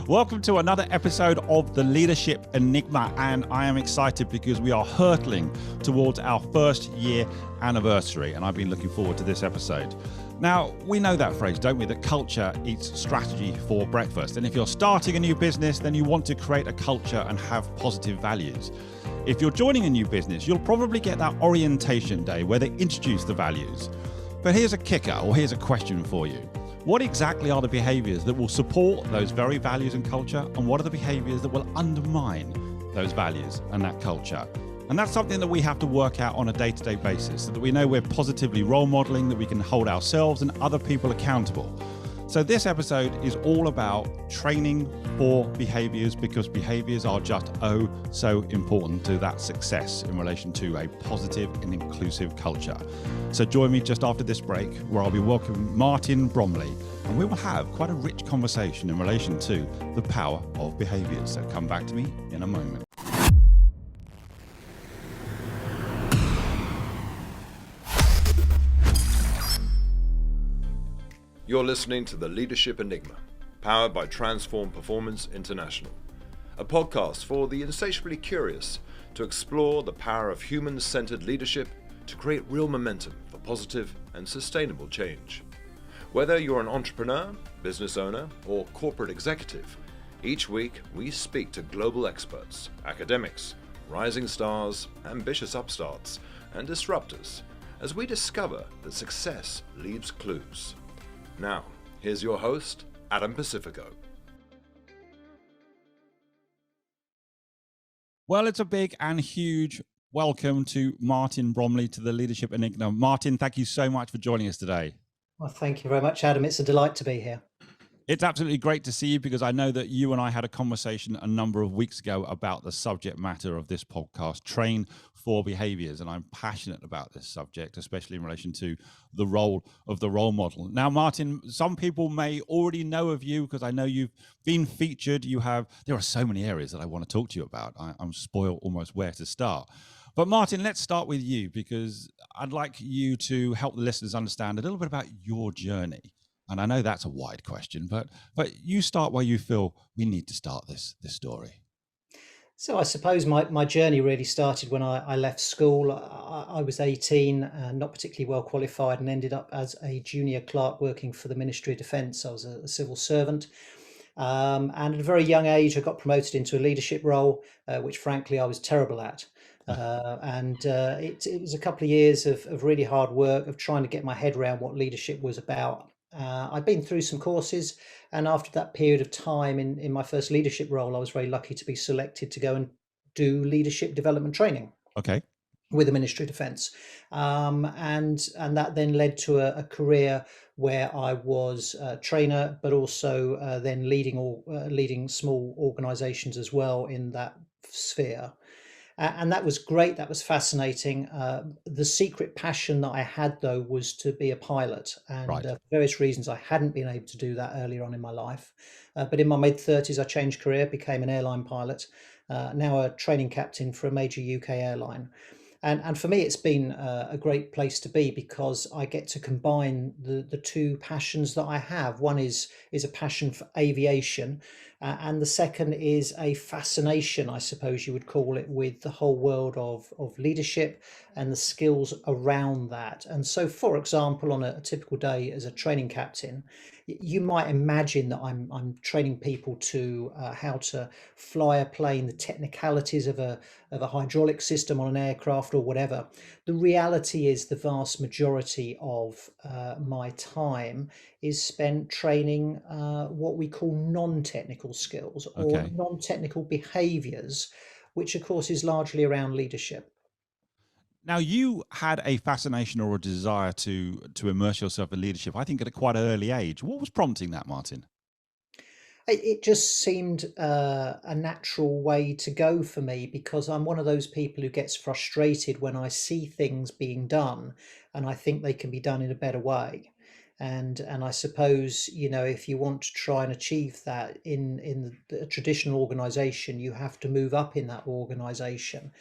Welcome to another episode of the Leadership Enigma, and I am excited because we are hurtling towards our first year anniversary, and I've been looking forward to this episode. Now, we know that phrase, don't we? That culture eats strategy for breakfast. And if you're starting a new business, then you want to create a culture and have positive values. If you're joining a new business, you'll probably get that orientation day where they introduce the values. But here's a kicker, or here's a question for you. What exactly are the behaviours that will support those very values and culture? And what are the behaviours that will undermine those values and that culture? And that's something that we have to work out on a day-to-day basis so that we know we're positively role modelling, that we can hold ourselves and other people accountable. So this episode is all about training for behaviours, because behaviours are just so important to that success in relation to a positive and inclusive culture. So join me just after this break, where I'll be welcoming Martin Bromiley, and we will have quite a rich conversation in relation to the power of behaviours. So come back to me in a moment. You're listening to The Leadership Enigma, powered by Transform Performance International, a podcast for the insatiably curious to explore the power of human-centered leadership to create real momentum for positive and sustainable change. Whether you're an entrepreneur, business owner, or corporate executive, each week we speak to global experts, academics, rising stars, ambitious upstarts, and disruptors as we discover that success leaves clues. Now, here's your host, Adam Pacifico. Well, it's a big and huge welcome to Martin Bromiley to the Leadership Enigma. Martin, thank you so much for joining us today. Well, thank you very much, Adam. It's a delight to be here. It's absolutely great to see you, because I know that you and I had a conversation a number of weeks ago about the subject matter of this podcast, Train for Behaviours. And I'm passionate about this subject, especially in relation to the role of the role model. Now, Martin, some people may already know of you because I know you've been featured. There are so many areas that I want to talk to you about. I'm spoiled almost where to start. But Martin, let's start with you, because I'd like you to help the listeners understand a little bit about your journey. And I know that's a wide question, but you start where you feel we need to start this story. So I suppose my journey really started when I left school. I was 18, not particularly well qualified, and ended up as a junior clerk working for the Ministry of Defence. I was a civil servant. And at a very young age, I got promoted into a leadership role, which frankly I was terrible at. It was a couple of years of really hard work, of trying to get my head around what leadership was about. I'd been through some courses, and after that period of time in my first leadership role, I was very lucky to be selected to go and do leadership development training. Okay. With the Ministry of Defence. And that then led to a career where I was a trainer, but also then leading small organisations as well in that sphere. And that was great. That was fascinating. The secret passion that I had, though, was to be a pilot. And Right. For various reasons, I hadn't been able to do that earlier on in my life. But in my mid-30s, I changed career, became an airline pilot, now a training captain for a major UK airline. And for me, it's been a great place to be, because I get to combine the two passions that I have. One is a passion for aviation, and the second is a fascination, I suppose you would call it, with the whole world of leadership and the skills around that. And so, for example, on a typical day as a training captain, you might imagine that I'm training people to how to fly a plane, the technicalities of a hydraulic system on an aircraft or whatever. The reality is the vast majority of my time is spent training what we call non-technical skills, or Okay. non-technical behaviours, which of course is largely around leadership. Now, you had a fascination or a desire to immerse yourself in leadership, I think, at a quite early age. What was prompting that, Martin? It just seemed a natural way to go for me, because I'm one of those people who gets frustrated when I see things being done and I think they can be done in a better way. And I suppose, if you want to try and achieve that in the traditional organization, you have to move up in that organization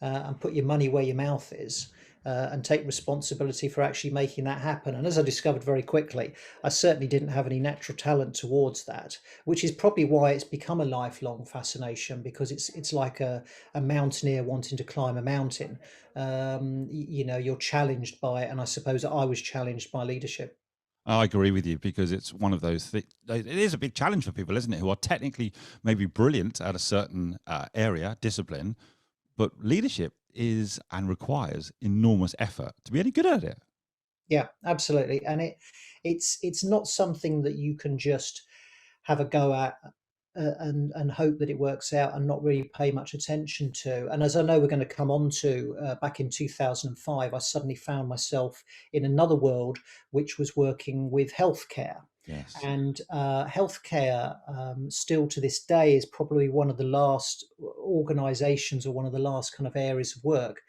and put your money where your mouth is. and take responsibility for actually making that happen. And as I discovered very quickly, I certainly didn't have any natural talent towards that, which is probably why it's become a lifelong fascination, because it's like a mountaineer wanting to climb a mountain. You're challenged by it, and I suppose I was challenged by leadership. I agree with you because it's one of those things. It is a big challenge for people, isn't it? Who are technically maybe brilliant at a certain area, discipline, but leadership is and requires enormous effort to be any good at it. Yeah, absolutely. And it's not something that you can just have a go at, and hope that it works out and not really pay much attention to. And as I know we're going to come on to, back in 2005, I suddenly found myself in another world, which was working with healthcare. Yes. And healthcare, still to this day, is probably one of the last organisations, or one of the last kind of areas of work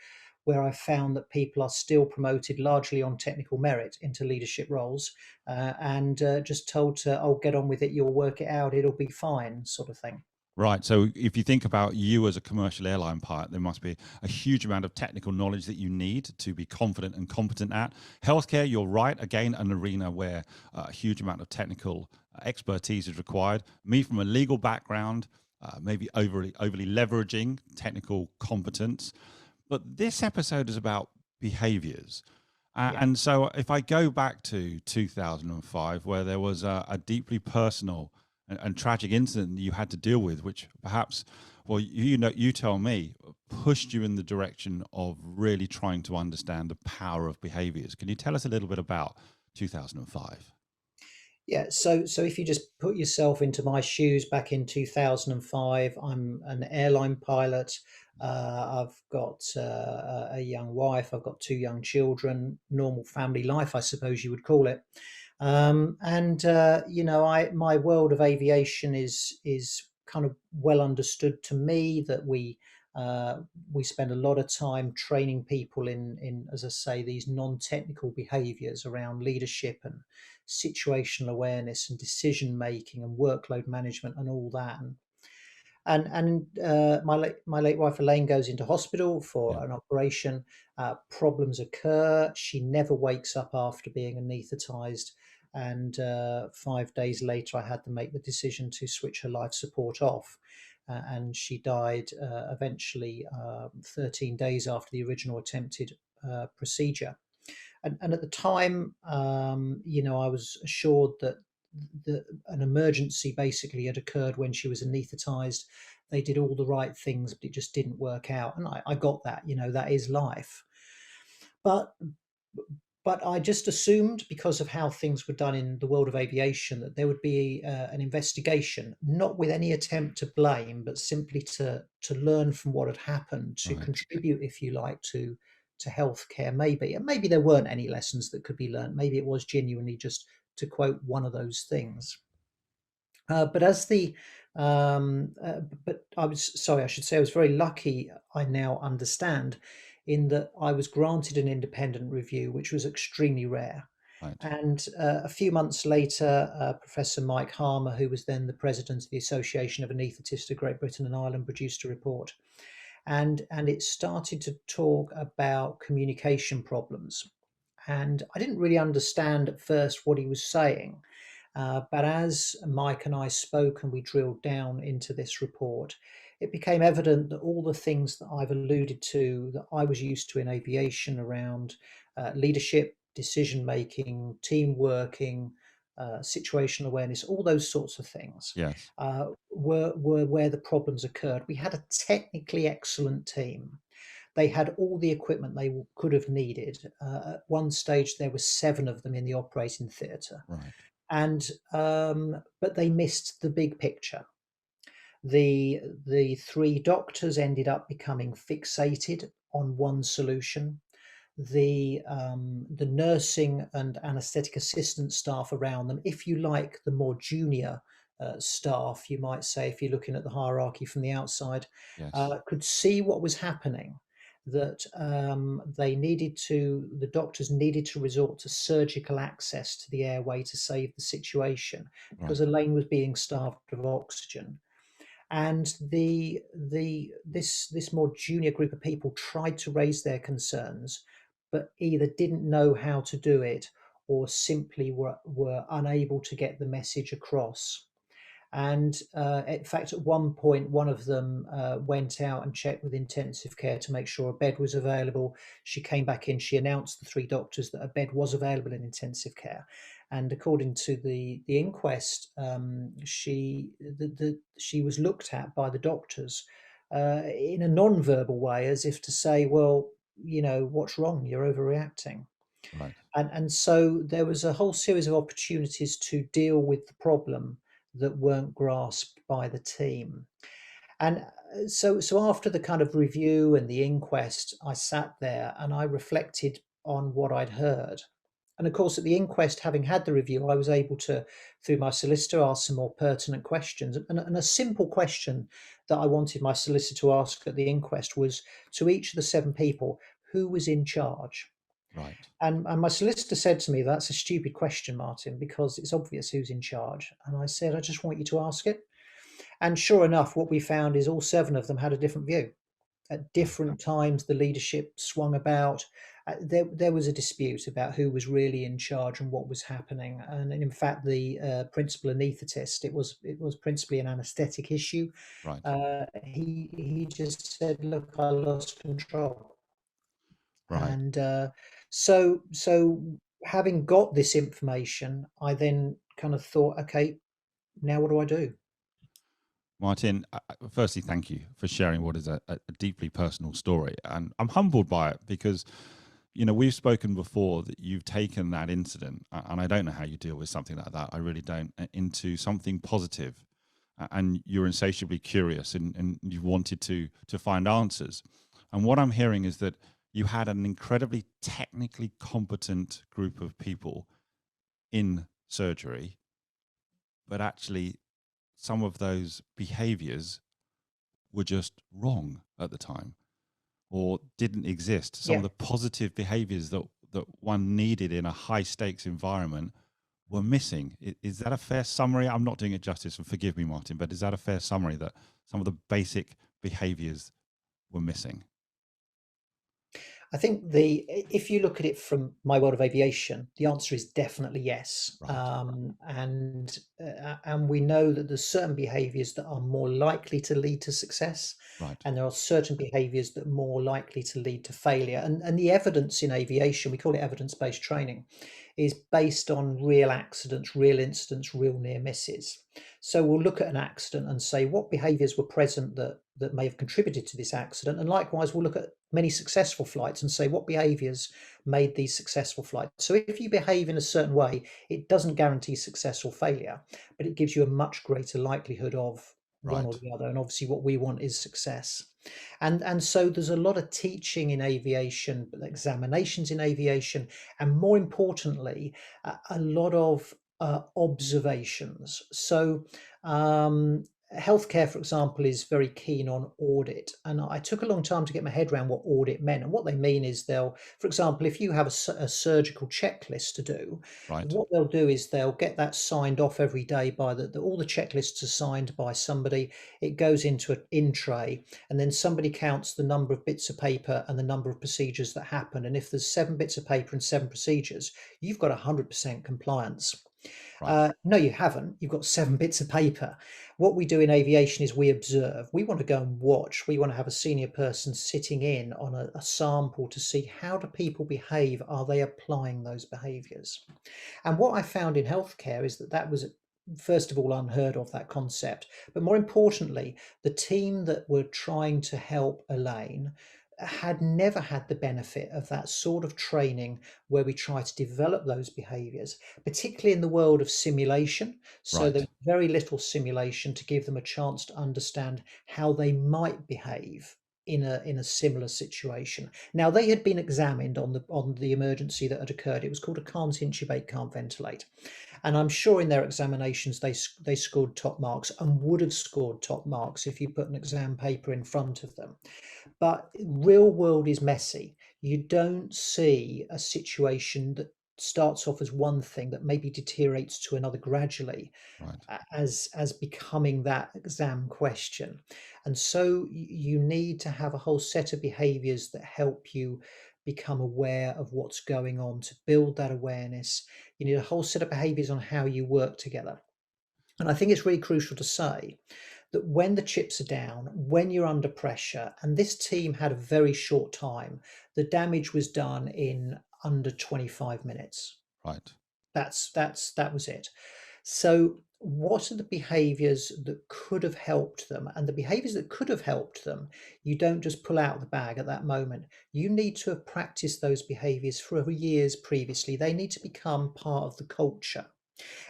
where I found that people are still promoted largely on technical merit into leadership roles, and just told to, "Oh, get on with it. You'll work it out. It'll be fine," sort of thing. Right. So if you think about you as a commercial airline pilot, there must be a huge amount of technical knowledge that you need to be confident and competent at. Healthcare, you're right. Again, an arena where a huge amount of technical expertise is required. Me from a legal background, maybe overly leveraging technical competence. But this episode is about behaviors. Yeah. And so if I go back to 2005, where there was a deeply personal and tragic incident that you had to deal with, which perhaps, well, you tell me, pushed you in the direction of really trying to understand the power of behaviors. Can you tell us a little bit about 2005? Yeah, so if you just put yourself into my shoes back in 2005, I'm an airline pilot. I've got a young wife. I've got two young children. Normal family life, I suppose you would call it. And I my world of aviation is kind of well understood to me, that uh, we spend a lot of time training people in, as I say, these non-technical behaviours around leadership and situational awareness and decision making and workload management and all that. And my late wife Elaine goes into hospital Yeah. for an operation. Problems occur. She never wakes up after being anaesthetised, and 5 days later, I had to make the decision to switch her life support off. And she died eventually, 13 days after the original attempted procedure. And at the time, I was assured that an emergency basically had occurred when she was anaesthetized. They did all the right things, but it just didn't work out. And I got that, that is life. But but I just assumed, because of how things were done in the world of aviation, that there would be an investigation, not with any attempt to blame, but simply to learn from what had happened, to Right. contribute, if you like, to healthcare, maybe. And maybe there weren't any lessons that could be learned. Maybe it was genuinely just, to quote, one of those things. But as the but I was sorry, I should say I was very lucky. I now understand, in that I was granted an independent review, which was extremely rare. Right. And a few months later, Professor Mike Harmer, who was then the president of the Association of Anaesthetists of Great Britain and Ireland, produced a report, and it started to talk about communication problems. And I didn't really understand at first what he was saying, but as Mike and I spoke and we drilled down into this report, it became evident that all the things that I've alluded to, that I was used to in aviation around leadership, decision making, team working, situational awareness, all those sorts of things, Yes. were where the problems occurred. We had a technically excellent team. They had all the equipment they could have needed. At one stage, there were seven of them in the operating theatre, Right. and but they missed the big picture. The three doctors ended up becoming fixated on one solution. The nursing and anaesthetic assistant staff around them, if you like, the more junior staff, you might say, if you're looking at the hierarchy from the outside, Yes. could see what was happening. That the doctors needed to resort to surgical access to the airway to save the situation, Right. because Elaine was being starved of oxygen. And this more junior group of people tried to raise their concerns, but either didn't know how to do it or simply were unable to get the message across. And in fact, at one point, one of them went out and checked with intensive care to make sure a bed was available. She came back in, she announced the three doctors that a bed was available in intensive care. And according to the inquest, she was looked at by the doctors in a non-verbal way, as if to say, well, you know, what's wrong? You're overreacting. Right. And so there was a whole series of opportunities to deal with the problem that weren't grasped by the team. And so after the kind of review and the inquest, I sat there and I reflected on what I'd heard. And of course, at the inquest, having had the review, I was able to, through my solicitor, ask some more pertinent questions. And a simple question that I wanted my solicitor to ask at the inquest was, to each of the seven people, who was in charge? Right. And my solicitor said to me, that's a stupid question, Martin, because it's obvious who's in charge. And I said, I just want you to ask it. And sure enough, what we found is all seven of them had a different view. At Right. different times, the leadership swung about. There was a dispute about who was really in charge and what was happening. And in fact, the principal anaesthetist, it was principally an anaesthetic issue. Right. He just said, "Look, I lost control." Right. And so having got this information, I then kind of thought, okay, now what do I do? Martin, firstly, thank you for sharing what is a deeply personal story. And I'm humbled by it because, you know, we've spoken before that you've taken that incident, and I don't know how you deal with something like that. I really don't, into something positive, and you're insatiably curious and you wanted to find answers. And what I'm hearing is that you had an incredibly technically competent group of people in surgery, but actually some of those behaviors were just wrong at the time or didn't exist. Some of Yeah, the positive behaviors that one needed in a high stakes environment were missing. Is that a fair summary? I'm not doing it justice, and forgive me, Martin, but is that a fair summary that some of the basic behaviors were missing? I think the if you look at it from my world of aviation, the answer is definitely yes. Right. And we know that there's certain behaviours that are more likely to lead to success, Right. and there are certain behaviours that are more likely to lead to failure. And the evidence in aviation, we call it evidence-based training, is based on real accidents, real incidents, real near misses. So we'll look at an accident and say what behaviours were present that may have contributed to this accident, and likewise we'll look at many successful flights and say what behaviours made these successful flights. So if you behave in a certain way, it doesn't guarantee success or failure, but it gives you a much greater likelihood of one or Right. the other. And obviously what we want is success. And so there's a lot of teaching in aviation, but examinations in aviation, and more importantly, a lot of observations. So healthcare, for example, is very keen on audit. And I took a long time to get my head around what audit meant. And what they mean is they'll, for example, if you have a surgical checklist to do, Right. what they'll do is they'll get that signed off every day by all the checklists are signed by somebody. It goes into an in tray, and then somebody counts the number of bits of paper and the number of procedures that happen. And if there's 7 bits of paper and 7 procedures, you've got 100% compliance. Right. No, you haven't. You've got 7 bits of paper. What we do in aviation is we observe. We want to go and watch. We want to have a senior person sitting in on a sample to see how do people behave? Are they applying those behaviours? And what I found in healthcare is that was, first of all, unheard of, that concept. But more importantly, the team that were trying to help Elaine had never had the benefit of that sort of training where we try to develop those behaviors, particularly in the world of simulation. So there Right. was very little simulation to give them a chance to understand how they might behave in a similar situation. Now they had been examined on the emergency that had occurred. It was called a can't intubate, can't ventilate, and I'm sure in their examinations they scored top marks and would have scored top marks if you put an exam paper in front of them. But real world is messy. You don't see a situation that starts off as one thing that maybe deteriorates to another gradually Right. as becoming that exam question. And so you need to have a whole set of behaviors that help you become aware of what's going on, to build that awareness. You need a whole set of behaviors on how you work together. And I think it's really crucial to say that when the chips are down, when you're under pressure, and this team had a very short time, the damage was done in under 25 minutes. Right. That was it. So what are the behaviors that could have helped them? And the behaviors that could have helped them, you don't just pull out of the bag at that moment. You need to have practiced those behaviors for years previously. They need to become part of the culture.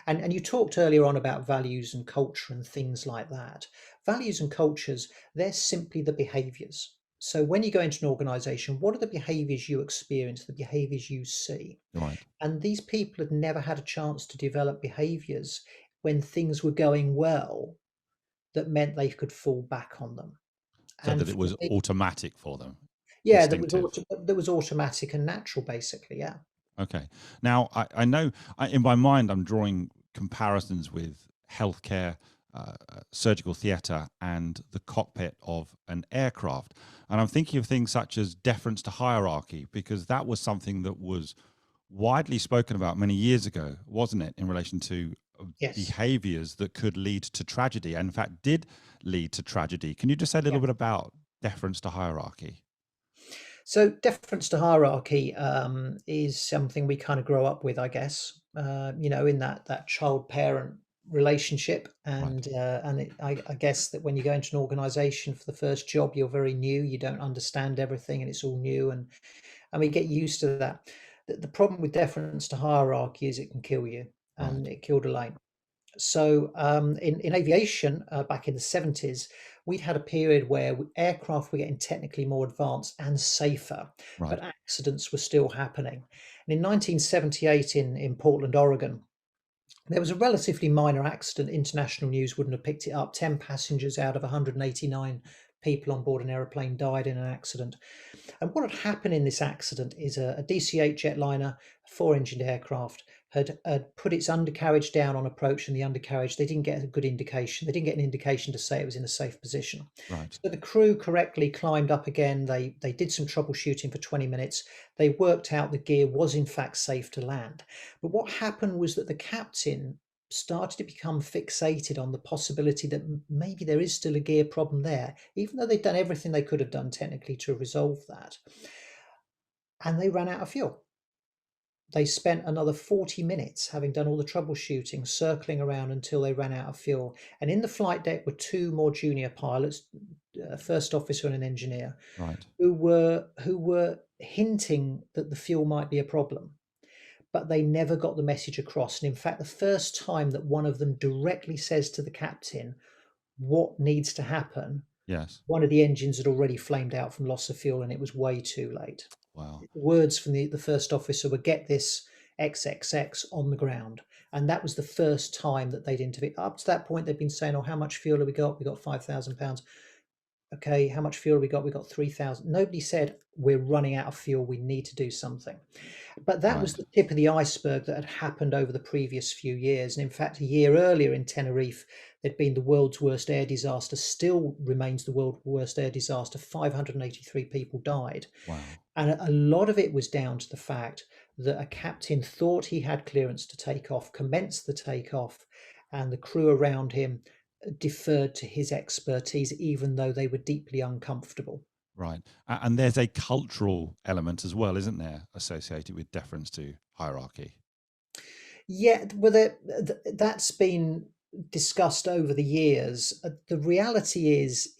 And you talked earlier on about values and culture and things like that. Values and cultures, they're simply the behaviors. So when you go into an organization, what are the behaviors you experience, the behaviors you see? Right. And these people had never had a chance to develop behaviors when things were going well that meant they could fall back on them. So And that it for was me, automatic for them, yeah, instinctive. that was automatic and natural, basically. Yeah. Okay. Now, I know in my mind, I'm drawing comparisons with healthcare, surgical theatre, and the cockpit of an aircraft. And I'm thinking of things such as deference to hierarchy, because that was something that was widely spoken about many years ago, wasn't it, in relation to Yes. behaviors that could lead to tragedy, and in fact did lead to tragedy. Can you just say a little bit about deference to hierarchy? So deference to hierarchy is something we kind of grow up with, I guess. In that child-parent relationship, Right. I guess that when you go into an organisation for the first job, you're very new, you don't understand everything, and it's all new, and we get used to that. The problem with deference to hierarchy is it can kill you, Right. and it killed Elaine. So in aviation, back in the 70s, we'd had a period where aircraft were getting technically more advanced and safer, but Right. accidents were still happening. And in 1978 in Portland, Oregon, there was a relatively minor accident. International news wouldn't have picked it up. 10 passengers out of 189 people on board an aeroplane died in an accident. And what had happened in this accident is a DC-8 jetliner, a four-engined aircraft, had put its undercarriage down on approach, and the undercarriage, they didn't get a good indication. They didn't get an indication to say it was in a safe position. Right. So the crew correctly climbed up again. They did some troubleshooting for 20 minutes. They worked out the gear was in fact safe to land. But what happened was that the captain started to become fixated on the possibility that maybe there is still a gear problem there, even though they'd done everything they could have done technically to resolve that. And they ran out of fuel. They spent another 40 minutes, having done all the troubleshooting, circling around until they ran out of fuel. And in the flight deck were two more junior pilots, a first officer and an engineer, Right. who were hinting that the fuel might be a problem, but they never got the message across. And in fact, the first time that one of them directly says to the captain what needs to happen, Yes. one of the engines had already flamed out from loss of fuel, and it was way too late. Wow. The words from the first officer were, "Get this XXX on the ground." And that was the first time that they'd intervened. Up to that point, they'd been saying, "Oh, how much fuel have we got? We got 5,000 pounds. Okay, how much fuel have we got? We got 3,000." Nobody said, "We're running out of fuel. We need to do something." But that was Right. the tip of the iceberg that had happened over the previous few years. And in fact, a year earlier in Tenerife, there'd been the world's worst air disaster, still remains the world's worst air disaster. 583 people died. Wow. And a lot of it was down to the fact that a captain thought he had clearance to take off, commenced the takeoff, and the crew around him deferred to his expertise, even though they were deeply uncomfortable. Right. And there's a cultural element as well, isn't there, associated with deference to hierarchy? Yeah, well, that's been discussed over the years. The reality is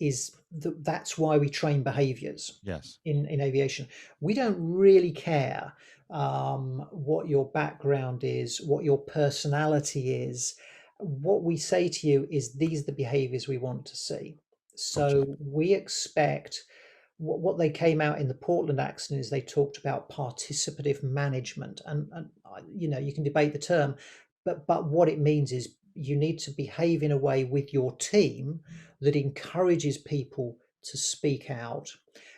that that's why we train behaviours Yes. in aviation. We don't really care what your background is, what your personality is. What we say to you is these are the behaviours we want to see. Gotcha. So we expect what they came out in the Portland accident is they talked about participative management, and you can debate the term, but what it means is you need to behave in a way with your team that encourages people to speak out,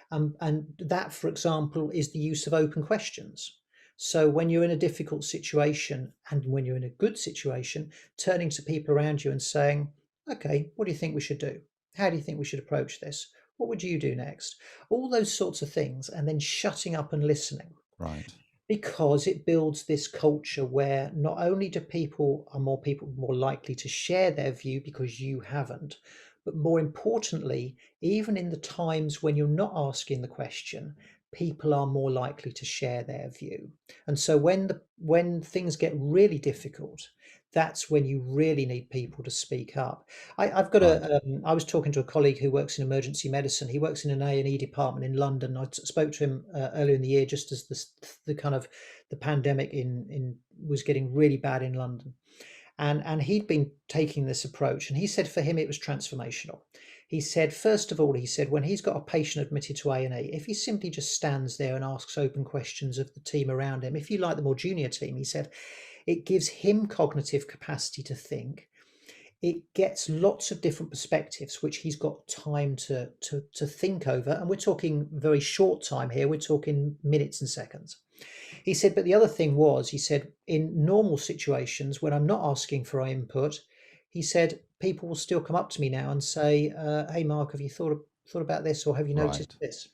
and that, for example, is the use of open questions. So when you're in a difficult situation and when you're in a good situation, turning to people around you and saying, "Okay, what do you think we should do? How do you think we should approach this? What would you do next? All those sorts of things, and then shutting up and listening, Right. because it builds this culture where not only do people more likely to share their view because you haven't, but more importantly, even in the times when you're not asking the question, people are more likely to share their view. And so when things get really difficult, that's when you really need people to speak up. I've got Right. I was talking to a colleague who works in emergency medicine. He works in an A&E department in London. I spoke to him earlier in the year, just as the kind of the pandemic in was getting really bad in London, and he'd been taking this approach, and he said for him it was transformational. He said, first of all, he said when he's got a patient admitted to A&E, if he simply just stands there and asks open questions of the team around him, if you like the more junior team, he said it gives him cognitive capacity to think. It gets lots of different perspectives, which he's got time to think over. And we're talking very short time here. We're talking minutes and seconds. He said, but the other thing was, he said, in normal situations, when I'm not asking for input, he said, people will still come up to me now and say, hey, Mark, have you thought about this, or have you noticed Right. this?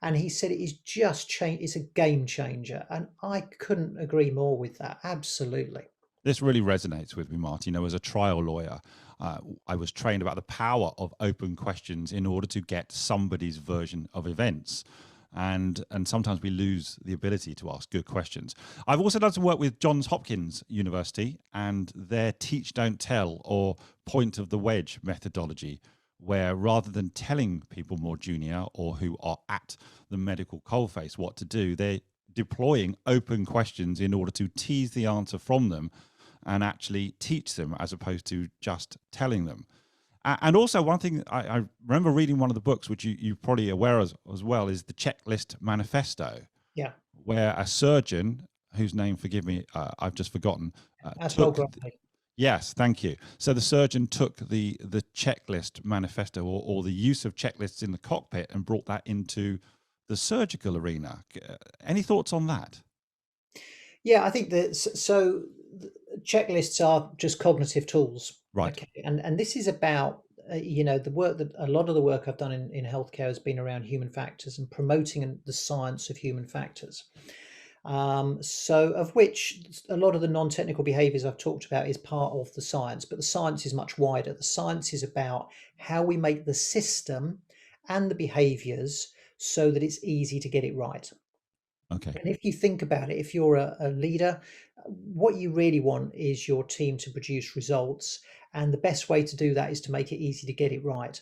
And he said it is just change. It's a game changer. And I couldn't agree more with that. Absolutely. This really resonates with me, Martin. As a trial lawyer, I was trained about the power of open questions in order to get somebody's version of events. And sometimes we lose the ability to ask good questions. I've also done some work with Johns Hopkins University and their teach, don't tell, or point of the wedge methodology, where rather than telling people more junior or who are at the medical coalface what to do, they're deploying open questions in order to tease the answer from them and actually teach them as opposed to just telling them. And also, one thing I remember reading one of the books, which you're probably aware as well, is the Checklist Manifesto, Yeah. where a surgeon, whose name, forgive me, I've just forgotten, That's took. Mulgrew. Yes, thank you. So the surgeon took the checklist manifesto, or the use of checklists in the cockpit, and brought that into the surgical arena. Any thoughts on that? Yeah, I think that so checklists are just cognitive tools. Right. Okay, and this is about the work that a lot of the work I've done in healthcare has been around human factors and promoting the science of human factors. So of which a lot of the non-technical behaviors I've talked about is part of the science, but the science is much wider. The science is about how we make the system and the behaviors so that it's easy to get it right. Okay. And if you think about it, if you're a leader, what you really want is your team to produce results. And the best way to do that is to make it easy to get it right.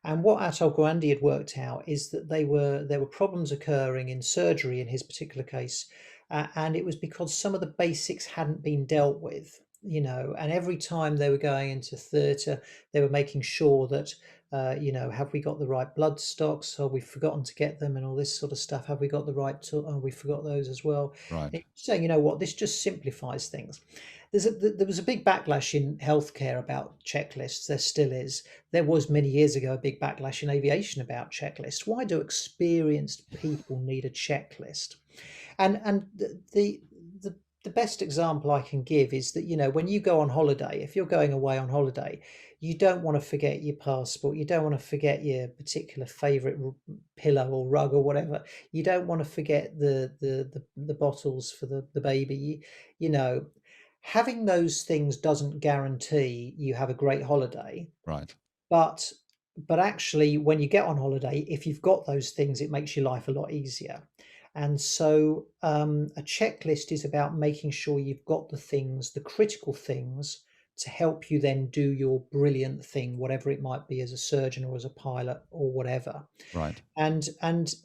And what Atul Gawande had worked out is that there were problems occurring in surgery in his particular case, and it was because some of the basics hadn't been dealt with. And every time they were going into theatre, they were making sure that, have we got the right blood stocks? Have we forgotten to get them, and all this sort of stuff? Have we got the right tool? Oh, we forgot those as well. Right. And saying, you know what, this just simplifies things. There was a big backlash in healthcare about checklists. There still is. There was many years ago a big backlash in aviation about checklists. Why do experienced people need a checklist? And the best example I can give is that when you go on holiday, if you're going away on holiday, you don't want to forget your passport. You don't want to forget your particular favorite pillow or rug or whatever. You don't want to forget the bottles for the baby. Having those things doesn't guarantee you have a great holiday, Right. but actually when you get on holiday, if you've got those things, it makes your life a lot easier. And so a checklist is about making sure you've got the things, the critical things, to help you then do your brilliant thing, whatever it might be, as a surgeon or as a pilot or whatever. Right. And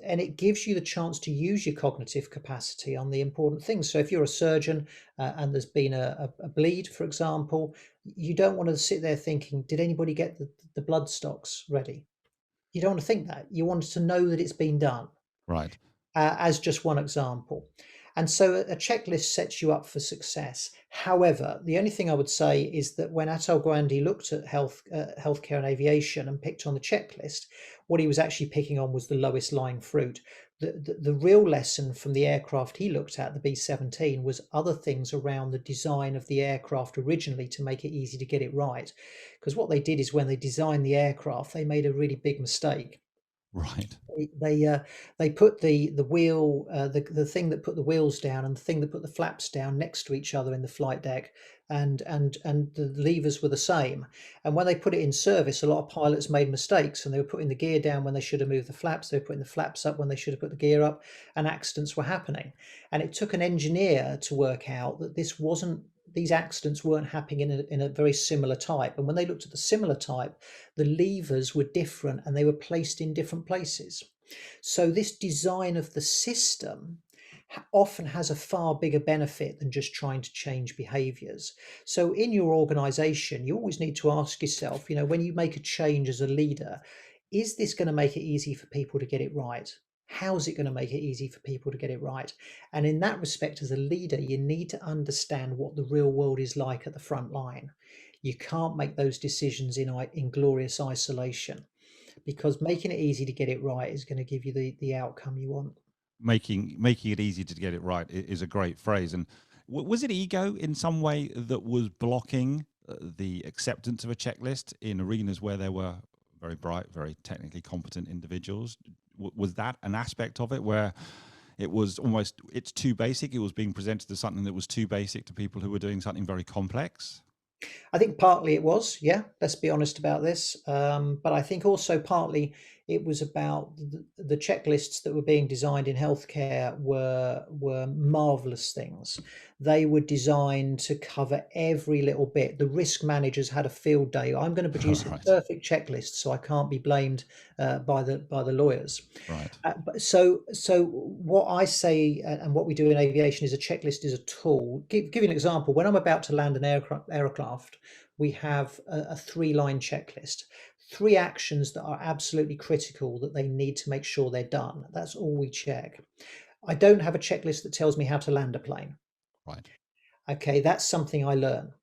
it gives you the chance to use your cognitive capacity on the important things. So if you're a surgeon and there's been a bleed, for example, you don't want to sit there thinking, did anybody get the blood stocks ready? You don't want to think that. You want to know that it's been done, Right. as just one example. And so a checklist sets you up for success. However, the only thing I would say is that when Atul Gawande looked at healthcare and aviation and picked on the checklist, what he was actually picking on was the lowest lying fruit. The real lesson from the aircraft he looked at, the B-17, was other things around the design of the aircraft originally to make it easy to get it right. Because what they did is when they designed the aircraft, they made a really big mistake. Right. They put the wheel, the thing that put the wheels down and the thing that put the flaps down next to each other in the flight deck, and the levers were the same. And when they put it in service, a lot of pilots made mistakes, and they were putting the gear down when they should have moved the flaps. They were putting the flaps up when they should have put the gear up, and accidents were happening. And it took an engineer to work out that these accidents weren't happening in a very similar type. And when they looked at the similar type, the levers were different and they were placed in different places. So this design of the system often has a far bigger benefit than just trying to change behaviors. So in your organization, you always need to ask yourself, when you make a change as a leader, is this going to make it easy for people to get it right? How's it going to make it easy for people to get it right? And in that respect, as a leader, you need to understand what the real world is like at the front line. You can't make those decisions in glorious isolation, because making it easy to get it right is going to give you the outcome you want. Making it easy to get it right is a great phrase. And was it ego in some way that was blocking the acceptance of a checklist in arenas where there were very bright, very technically competent individuals? Was that an aspect of it where it was it's too basic? It was being presented as something that was too basic to people who were doing something very complex? I think partly it was, yeah, let's be honest about this. But I think also partly it was about the checklists that were being designed in healthcare were marvelous things. They were designed to cover every little bit. The risk managers had a field day. I'm going to produce a Right. perfect checklist, so I can't be blamed by the lawyers. Right. So what I say, and what we do in aviation, is a checklist is a tool. Give you an example. When I'm about to land an aircraft, we have a three-line checklist. 3 actions that are absolutely critical that they need to make sure they're done. That's all we check. I don't have a checklist that tells me how to land a plane. Right. Okay, that's something I learn.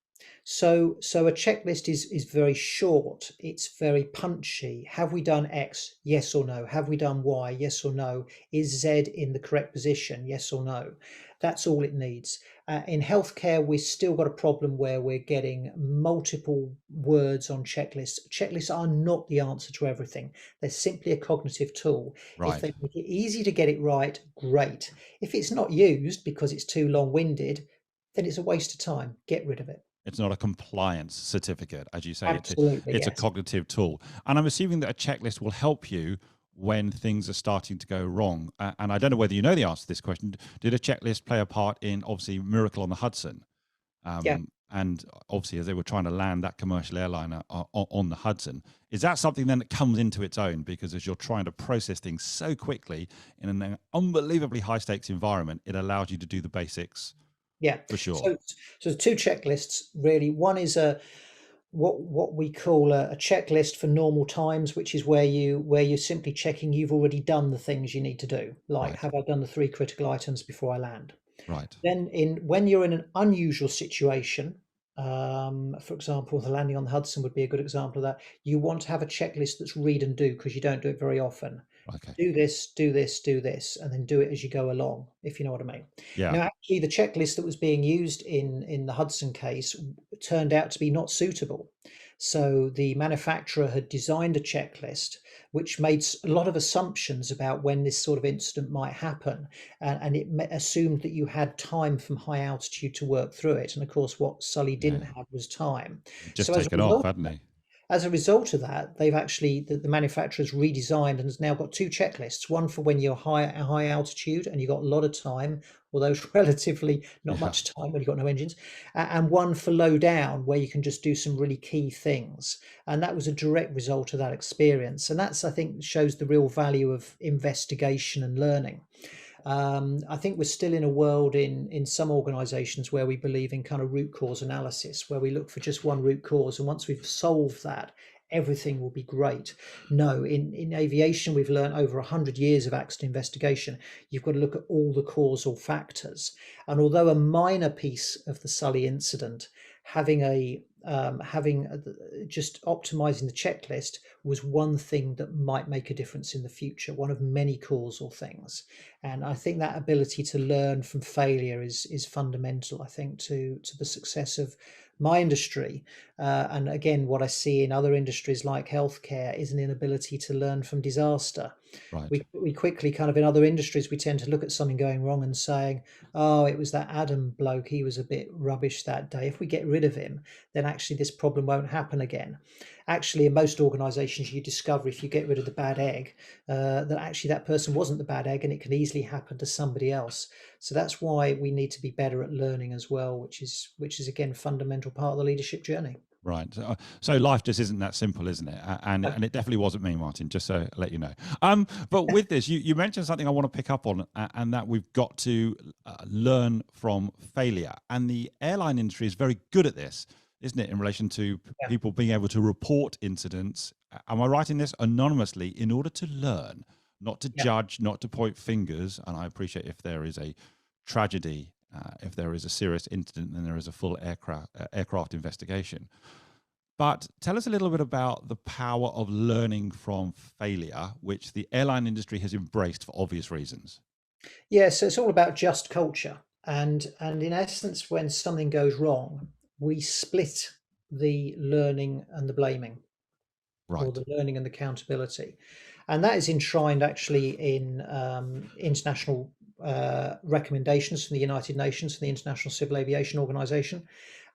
So a checklist is very short. It's very punchy. Have we done X? Yes or no. Have we done Y? Yes or no. Is Z in the correct position? Yes or no. That's all it needs. In healthcare, we've still got a problem where we're getting multiple words on checklists. Checklists are not the answer to everything. They're simply a cognitive tool. If Right. they make it easy to get it right, great. If it's not used because it's too long-winded, then it's a waste of time. Get rid of it. It's not a compliance certificate, as you say. Absolutely, It's a yes. cognitive tool, and I'm assuming that a checklist will help you when things are starting to go wrong. And I don't know whether you know the answer to this question. Did a checklist play a part in obviously Miracle on the Hudson? Yeah. And obviously, as they were trying to land that commercial airliner on the Hudson, is that something then that comes into its own? Because as you're trying to process things so quickly in an unbelievably high stakes environment, it allows you to do the basics Yeah. for sure. So the two checklists really. One is a what we call a checklist for normal times, which is where you're simply checking you've already done the things you need to do. Like, Right. have I done the 3 critical items before I land? Right. Then when you're in an unusual situation, for example, the landing on the Hudson would be a good example of that. You want to have a checklist that's read and do, because you don't do it very often. Okay. Do this, do this, do this, and then do it as you go along, if you know what I mean. Yeah. Now, actually, the checklist that was being used in the Hudson case turned out to be not suitable. So the manufacturer had designed a checklist which made a lot of assumptions about when this sort of incident might happen, and it assumed that you had time from high altitude to work through it. And of course, what Sully didn't Yeah. have was time. Just So as a taken off, result, hadn't he? they've actually the manufacturer's redesigned and has now got 2 checklists: one for when you're high altitude and you've got a lot of time, although relatively not Yeah. much time when you've got no engines, and one for low down, where you can just do some really key things. And that was a direct result of that experience. And that's, I think, shows the real value of investigation and learning. I think we're still in a world in some organizations where we believe in kind of root cause analysis, where we look for just one root cause, and once we've solved that, everything will be great. No, in aviation, we've learned over 100 years of accident investigation, you've got to look at all the causal factors. And although a minor piece of the Sully incident, having just optimizing the checklist was one thing that might make a difference in the future, one of many causal things. And I think that ability to learn from failure is fundamental, I think, to the success of my industry. And again, what I see in other industries like healthcare is an inability to learn from disaster. Right. We quickly kind of, in other industries, we tend to look at something going wrong and saying, oh, it was that Adam bloke, he was a bit rubbish that day. If we get rid of him, then actually this problem won't happen again. Actually, in most organizations, you discover, if you get rid of the bad egg, that actually that person wasn't the bad egg, and it can easily happen to somebody else. So that's why we need to be better at learning as well, which is again fundamental part of the leadership journey. Right. So life just isn't that simple, isn't it? And it definitely wasn't me, Martin, just so I let you know. But with this, you mentioned something I want to pick up on, and that we've got to learn from failure. And the airline industry is very good at this, isn't it, in relation to Yeah. people being able to report incidents. Am I right in this? Anonymously, in order to learn, not to Yeah. judge, not to point fingers. And I appreciate if there is a tragedy, if there is a serious incident, then there is a full aircraft investigation. But tell us a little bit about the power of learning from failure, which the airline industry has embraced for obvious reasons. Yeah, so it's all about just culture. And in essence, when something goes wrong, we split the learning and the blaming, or Right. the learning and the accountability. And that is enshrined actually in international recommendations from the United Nations, from the International Civil Aviation Organization.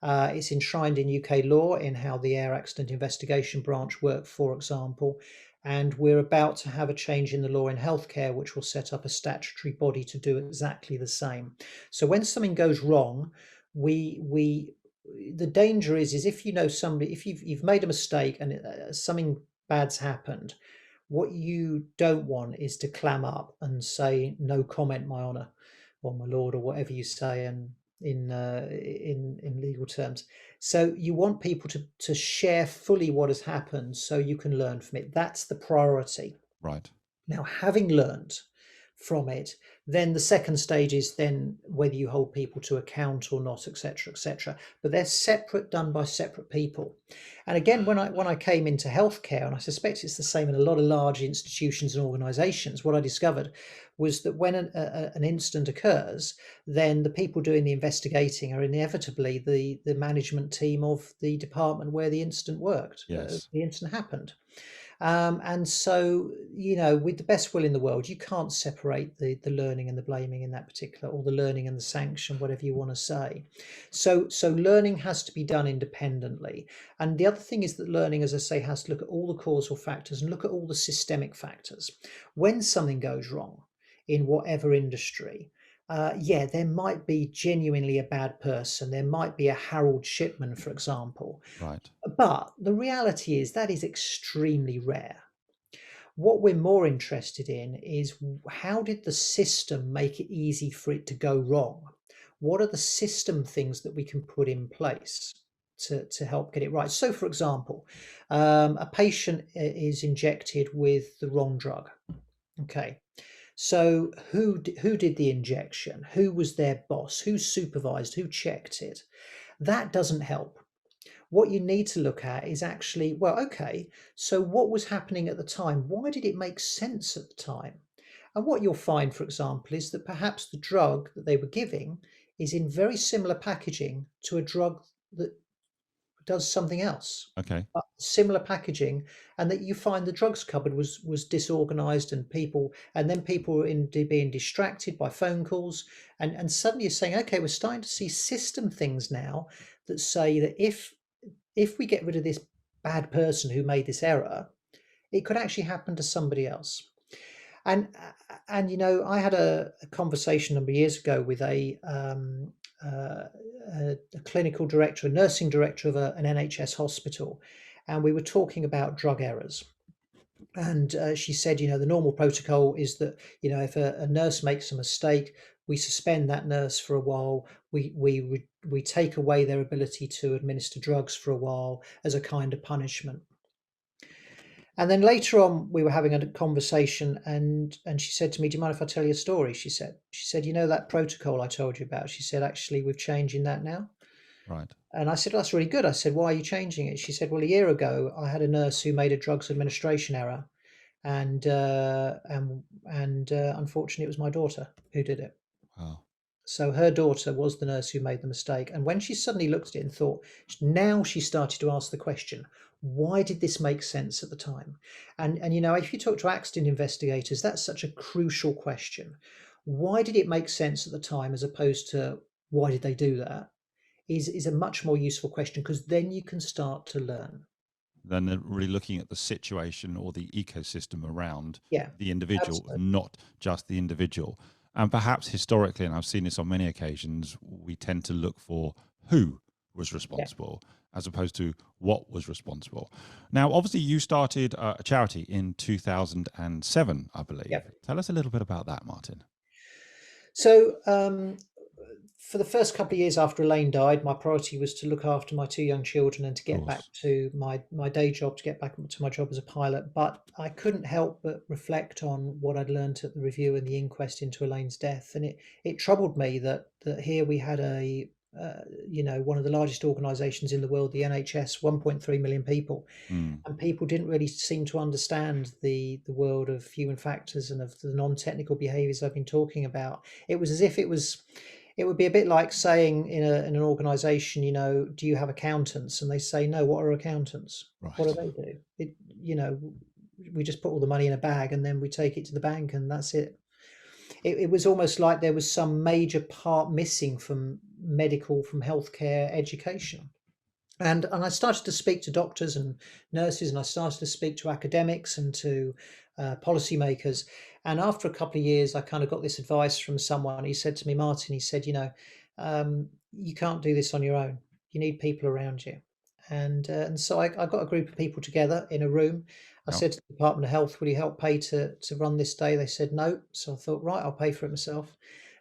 It's enshrined in UK law, in how the Air Accident Investigation Branch work, for example. And we're about to have a change in the law in healthcare, which will set up a statutory body to do exactly the same. So when something goes wrong, we the danger is if you know somebody, if you've made a mistake and something bad's happened, what you don't want is to clam up and say no comment, my honour, or my lord, or whatever you say in legal terms. So you want people to share fully what has happened, so you can learn from it. That's the priority. Right. Now, having learned from it, then the second stage is then whether you hold people to account or not, etc., etc. But they're separate, done by separate people. And again, when I came into healthcare, and I suspect it's the same in a lot of large institutions and organisations, what I discovered was that when an incident occurs, then the people doing the investigating are inevitably the management team of the department where the incident Yes. the incident happened. And so, with the best will in the world, you can't separate the learning and the blaming in that particular, or the learning and the sanction, whatever you want to say. So learning has to be done independently. And the other thing is that learning, as I say, has to look at all the causal factors and look at all the systemic factors. When something goes wrong in whatever industry, yeah, there might be genuinely a bad person. There might be a Harold Shipman, for example. Right. But the reality is that is extremely rare. What we're more interested in is, how did the system make it easy for it to go wrong? What are the system things that we can put in place to help get it right? So, for example, a patient is injected with the wrong drug. Okay. So who did the injection? Who was their boss? Who supervised? Who checked it? That doesn't help. What you need to look at is actually, well, okay, so what was happening at the time? Why did it make sense at the time? And what you'll find, for example, is that perhaps the drug that they were giving is in very similar packaging to a drug that does something else, Okay. but similar packaging, and that you find the drugs cupboard was disorganized, and people were being distracted by phone calls, and suddenly you're saying, okay, we're starting to see system things now that say that if we get rid of this bad person who made this error, it could actually happen to somebody else. And I had a conversation a number of years ago with a clinical director, a nursing director of an NHS hospital, and we were talking about drug errors. And she said, the normal protocol is that, if a nurse makes a mistake, we suspend that nurse for a while. We take away their ability to administer drugs for a while as a kind of punishment. And then later on, we were having a conversation, and she said to me, "Do you mind if I tell you a story?" She said, that protocol I told you about. She said, actually, we're changing that now. Right. And I said, "That's really good." I said, "Why are you changing it?" She said, "Well, a year ago, I had a nurse who made a drugs administration error, and unfortunately, it was my daughter who did it." Wow. So her daughter was the nurse who made the mistake. And when she suddenly looked at it and thought, now she started to ask the question, Why did this make sense at the time? And if you talk to accident investigators, that's such a crucial question. Why did it make sense at the time, as opposed to why did they do that? Is a much more useful question, because then you can start to learn. Then they're really looking at the situation or the ecosystem around Yeah, the individual, absolutely. not just the individual. And perhaps historically, and I've seen this on many occasions, we tend to look for who was Yeah, responsible as opposed to what was responsible. Now, obviously, you started a charity in 2007, I yeah. believe. Tell us a little bit about that, Martin. So, for the first couple of years after Elaine died, my priority was to look after my two young children and to Of get back course. to my day job, to get back to my job as a pilot. But I couldn't help but reflect on what I'd learned at the review and the inquest into Elaine's death, and it troubled me that here we had one of the largest organisations in the world, the NHS, 1.3 million people, Mm, and people didn't really seem to understand the world of human factors and of the non-technical behaviors I've been talking about. It was as if it would be a bit like saying in an organization, do you have accountants? And they say, no, what are accountants? What do right. they do? You know, we just put all the money in a bag and then we take it to the bank and that's it. It was almost like there was some major part missing from healthcare education. And I started to speak to doctors and nurses, and I started to speak to academics and to policymakers. And after a couple of years, I kind of got this advice from someone. He said to me, Martin, he said, you can't do this on your own. You need people around you. And so I got a group of people together in a room. I Yeah. said to the Department of Health, will you help pay to run this day? They said no. So I thought, right, I'll pay for it myself.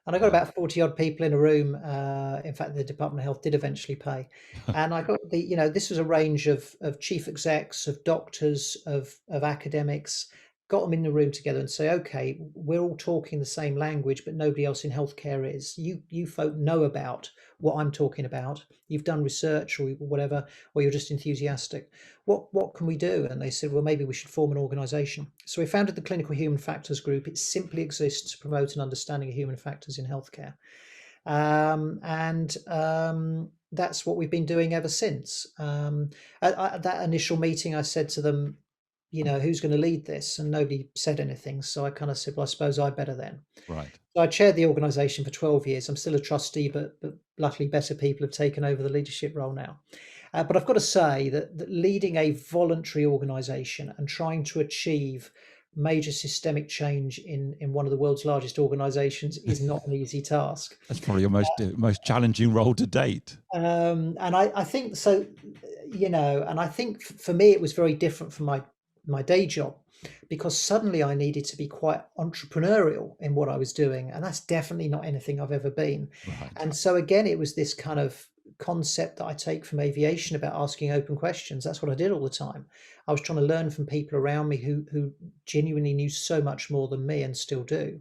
And I got Wow. about 40 odd people in a room. In fact, the Department of Health did eventually pay. And I got this was a range of chief execs, of doctors, of academics, got them in the room together and say, okay, we're all talking the same language, but nobody else in healthcare is. You folk know about what I'm talking about. You've done research or whatever, or you're just enthusiastic. What can we do? And they said, well, maybe we should form an organization. So we founded the Clinical Human Factors Group. It simply exists to promote an understanding of human factors in healthcare. And that's what we've been doing ever since. At that initial meeting, I said to them, who's going to lead this? And nobody said anything. So I kind of said, well, I suppose I better then. Right. So I chaired the organisation for 12 years. I'm still a trustee, but luckily better people have taken over the leadership role now. But I've got to say that leading a voluntary organisation and trying to achieve major systemic change in one of the world's largest organisations is not an easy task. That's probably your most challenging role to date. And I think so, and I think for me it was very different from my day job, because suddenly I needed to be quite entrepreneurial in what I was doing, and that's definitely not anything I've ever been. Right. And so again, it was this kind of concept that I take from aviation about asking open questions. That's what I did all the time. I was trying to learn from people around me who genuinely knew so much more than me and still do.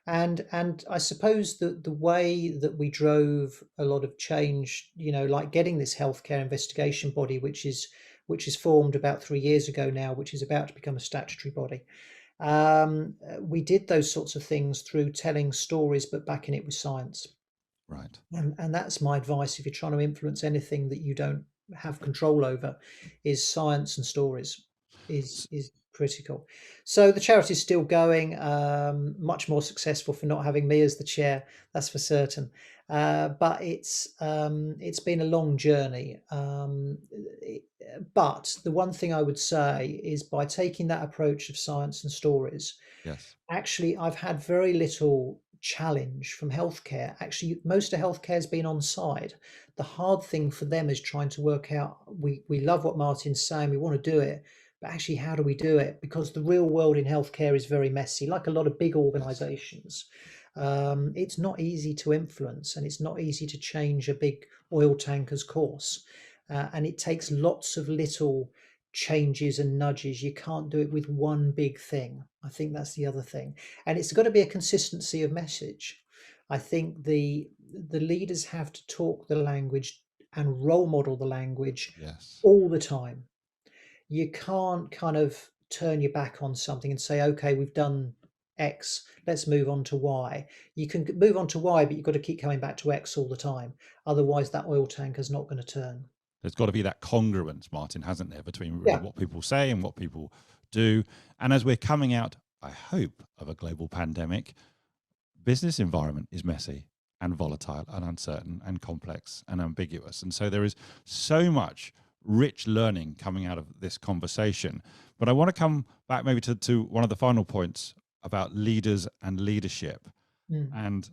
And I suppose that the way that we drove a lot of change, like getting this healthcare investigation body, which is formed about 3 years ago now, which is about to become a statutory body. We did those sorts of things through telling stories, but backing it with science. Right. And that's my advice if you're trying to influence anything that you don't have control over, is science and stories is critical. So the charity is still going, much more successful for not having me as the chair, that's for certain. But it's been a long journey. But the one thing I would say is, by taking that approach of science and stories, Yes. actually, I've had very little challenge from healthcare. Actually, most of healthcare has been on side. The hard thing for them is trying to work out, we love what Martin's saying, we want to do it, but actually, how do we do it? Because the real world in healthcare is very messy, like a lot of big Yes. organizations. It's not easy to influence, and it's not easy to change a big oil tanker's course. And it takes lots of little changes and nudges. You can't do it with one big thing. I think that's the other thing. And it's got to be a consistency of message. I think the leaders have to talk the language and role model the language Yes. all the time. You can't kind of turn your back on something and say, okay, we've done X, let's move on to Y. You can move on to Y, but you've got to keep coming back to X all the time. Otherwise, that oil tanker's not going to turn. There's got to be that congruence, Martin, hasn't there, between really Yeah. what people say and what people do. And as we're coming out, I hope, of a global pandemic, business environment is messy and volatile and uncertain and complex and ambiguous. And so there is so much rich learning coming out of this conversation. But I want to come back maybe to one of the final points about leaders and leadership Mm. and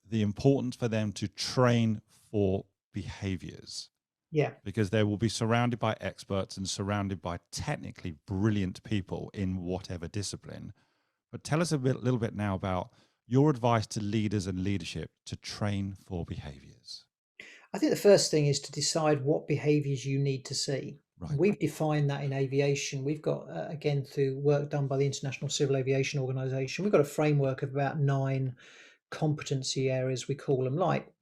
the importance for them to train for behaviors, Yeah. because they will be surrounded by experts and surrounded by technically brilliant people in whatever discipline. But tell us little bit now about your advice to leaders and leadership to train for behaviors. I think the first thing is to decide what behaviours you need to see. Right. We've defined that in aviation. We've got, again, through work done by the International Civil Aviation Organization, we've got a framework of about 9 competency areas, we call them, like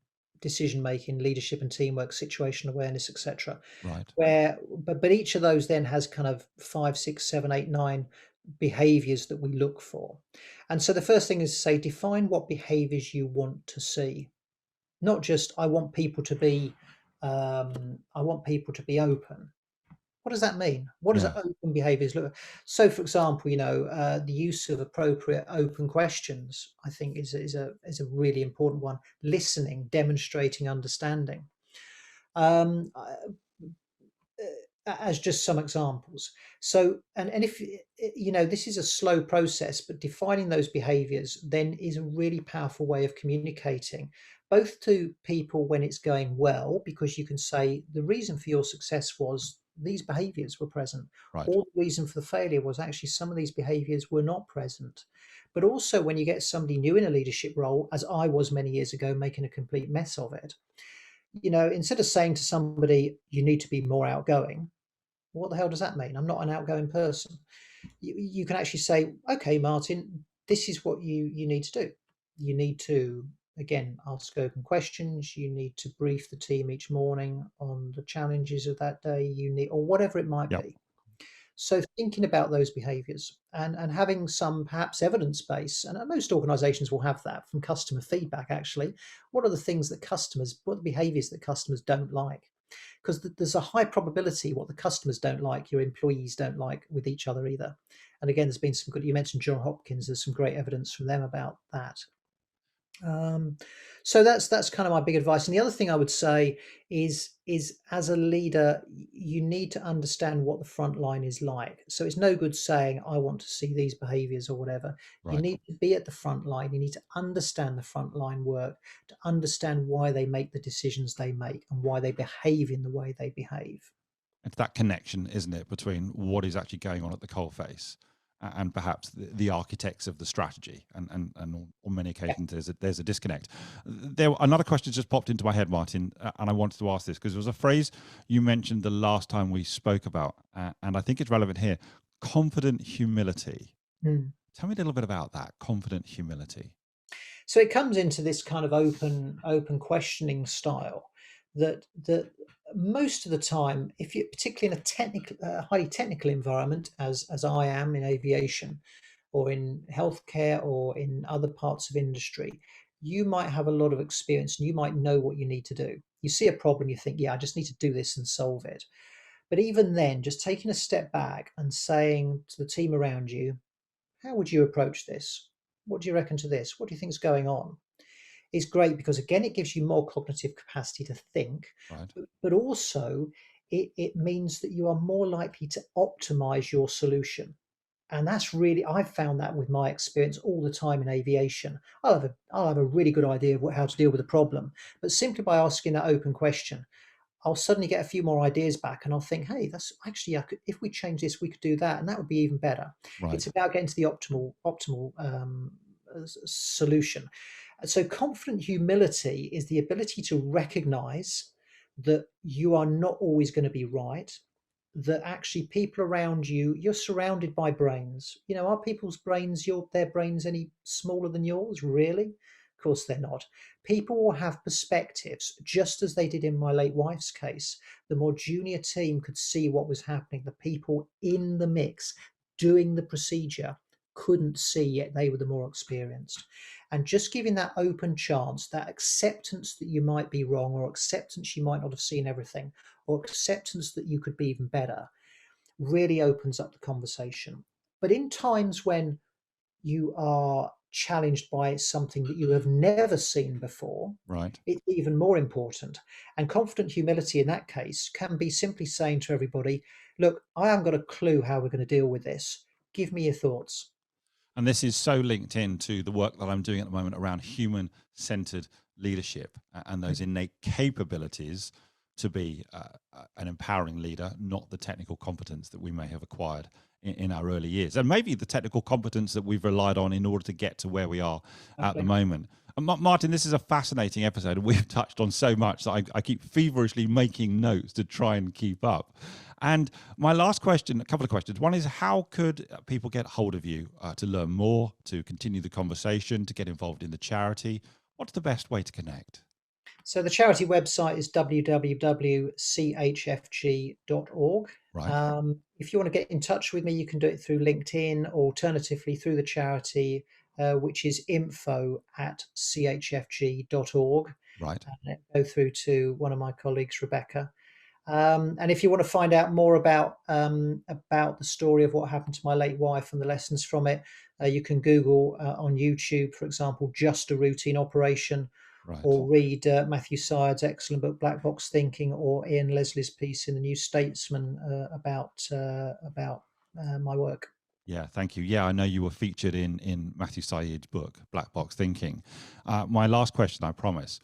decision making, leadership and teamwork, situational awareness, etc. Right. Where, but each of those then has kind of 5, 6, 7, 8, 9 behaviours that we look for. And so the first thing is to say, define what behaviours you want to see. Not just I want people to be, I want people to be open. What does that mean? What does Yeah. open behaviours look? So, for example, the use of appropriate open questions, I think, is a really important one. Listening, demonstrating understanding. Um, as just some examples. So, and if this is a slow process, but defining those behaviors then is a really powerful way of communicating, both to people when it's going well, because you can say the reason for your success was these behaviors were present, Right. or the reason for the failure was actually some of these behaviors were not present. But also when you get somebody new in a leadership role, as I was many years ago, making a complete mess of it, instead of saying to somebody, you need to be more outgoing, what the hell does that mean? I'm not an outgoing person. You can actually say, okay, Martin, this is what you need to do. You need to, again, ask open questions. You need to brief the team each morning on the challenges of that day. You need, or whatever it might Yep. be. So thinking about those behaviors and having some perhaps evidence base, and most organizations will have that from customer feedback, actually. What are the things that what are the behaviors that customers don't like? Because there's a high probability what the customers don't like, your employees don't like with each other either. And again, there's been some good, you mentioned John Hopkins, there's some great evidence from them about that. Um, so that's kind of my big advice. And the other thing I would say is as a leader, you need to understand what the front line is like. So it's no good saying I want to see these behaviors or whatever. You Right. need to be at the front line. You need to understand the front line work, to understand why they make the decisions they make and why they behave in the way they behave. It's that connection, isn't it, between what is actually going on at the coalface and perhaps the architects of the strategy. And on many occasions, there's a disconnect. Another question just popped into my head, Martin, and I wanted to ask this because there was a phrase you mentioned the last time we spoke about, and I think it's relevant here: confident humility. Mm. Tell me a little bit about that, confident humility. So it comes into this kind of open questioning style that most of the time, if you're particularly in a highly technical environment, as I am in aviation or in healthcare or in other parts of industry, you might have a lot of experience and you might know what you need to do. You see a problem, you think, yeah, I just need to do this and solve it. But even then, just taking a step back and saying to the team around you, how would you approach this? What do you reckon to this? What do you think is going on? Is great because, again, it gives you more cognitive capacity to think, Right. but also it means that you are more likely to optimize your solution. And that's really, I've found that with my experience all the time in aviation. I'll have a really good idea of how to deal with a problem, but simply by asking that open question, I'll suddenly get a few more ideas back and I'll think, hey, that's actually, if we change this, we could do that. And that would be even better. Right. It's about getting to the optimal solution. So confident humility is the ability to recognize that you are not always going to be right, that actually people around you, you're surrounded by brains. Are people's brains, their brains any smaller than yours? Really? Of course they're not. People will have perspectives, just as they did in my late wife's case. The more junior team could see what was happening, the people in the mix doing the procedure couldn't see, yet they were the more experienced. And just giving that open chance, that acceptance that you might be wrong, or acceptance you might not have seen everything, or acceptance that you could be even better, really opens up the conversation. But in times when you are challenged by something that you have never seen before, Right. it's even more important. And confident humility in that case can be simply saying to everybody, look, I haven't got a clue how we're going to deal with this. Give me your thoughts. And this is so linked into the work that I'm doing at the moment around human-centered leadership and those innate capabilities to be an empowering leader, not the technical competence that we may have acquired in our early years, and maybe the technical competence that we've relied on in order to get to where we are at the moment. And Martin, this is a fascinating episode, and we've touched on so much that I keep feverishly making notes to try and keep up. And my last question, a couple of questions. One is, how could people get hold of you to learn more, to continue the conversation, to get involved in the charity? What's the best way to connect? So the charity website is www.chfg.org. Right. If you want to get in touch with me, you can do it through LinkedIn, alternatively through the charity, which is info@chfg.org. Right. And go through to one of my colleagues, Rebecca. And if you want to find out more about the story of what happened to my late wife and the lessons from it, you can Google on YouTube, for example, Just a Routine Operation, Right. or read Matthew Syed's excellent book, Black Box Thinking, or Ian Leslie's piece in the New Statesman about my work. Yeah, thank you. Yeah, I know you were featured in Matthew Syed's book, Black Box Thinking. My last question, I promise.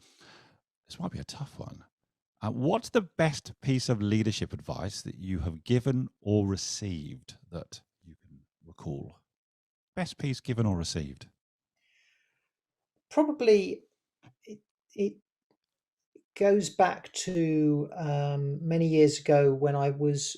This might be a tough one. What's the best piece of leadership advice that you have given or received that you can recall? Best piece given or received? Probably it goes back to many years ago when I was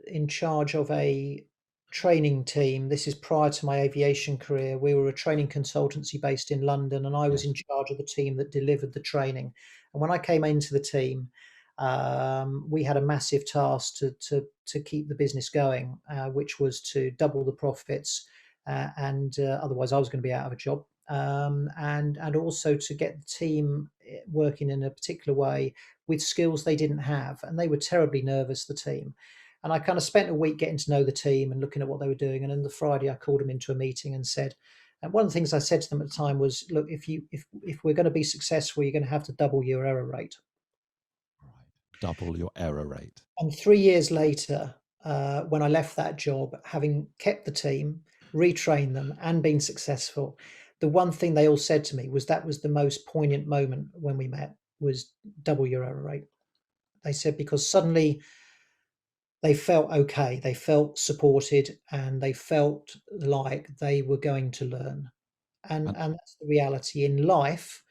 in charge of a training team. This is prior to my aviation career. We were a training consultancy based in London, and I was Yes. in charge of the team that delivered the training. And when I came into the team, we had a massive task to keep the business going, which was to double the profits, and otherwise I was going to be out of a job. And also to get the team working in a particular way with skills they didn't have, and they were terribly nervous, the team. And I kind of spent a week getting to know the team and looking at what they were doing. And on the Friday, I called them into a meeting and said, and one of the things I said to them at the time was, look, if we're going to be successful, you're going to have to double your error rate. Right. Double your error rate. And 3 years later, when I left that job, having kept the team, retrained them, and been successful, the one thing they all said to me was that was the most poignant moment when we met, was double your error rate. They said, because suddenly they felt okay, they felt supported, and they felt like they were going to learn. And And, that's the reality in life.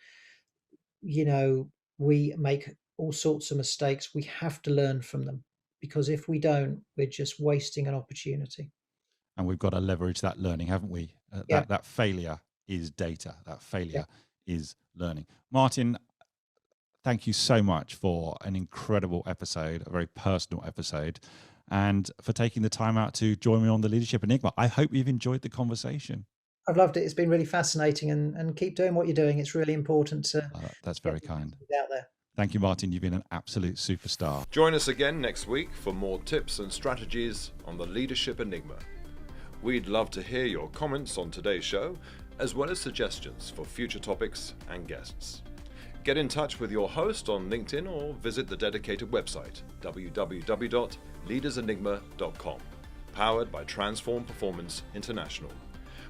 You know, we make all sorts of mistakes. We have to learn from them, because if we don't, we're just wasting an opportunity. and we've got to leverage that learning, haven't we? Yeah, That failure is data. That yeah. failure is learning. Martin, thank you so much for an incredible episode, a very personal episode, and for taking the time out to join me on the Leadership Enigma. I hope you've enjoyed the conversation. I've loved it. It's been really fascinating, and keep doing what you're doing. It's really important to That's get very kind. out there. Thank you, Martin. You've been an absolute superstar. Join us again next week for more tips and strategies on the Leadership Enigma. We'd love to hear your comments on today's show, as well as suggestions for future topics and guests. Get in touch with your host on LinkedIn or visit the dedicated website, www.leadersenigma.com, powered by Transform Performance International,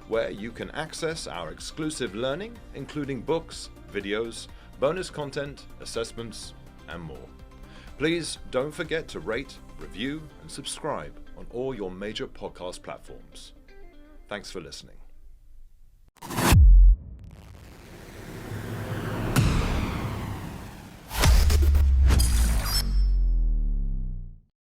where you can access our exclusive learning, including books, videos, bonus content, assessments, and more. Please don't forget to rate, review, and subscribe on all your major podcast platforms. Thanks for listening.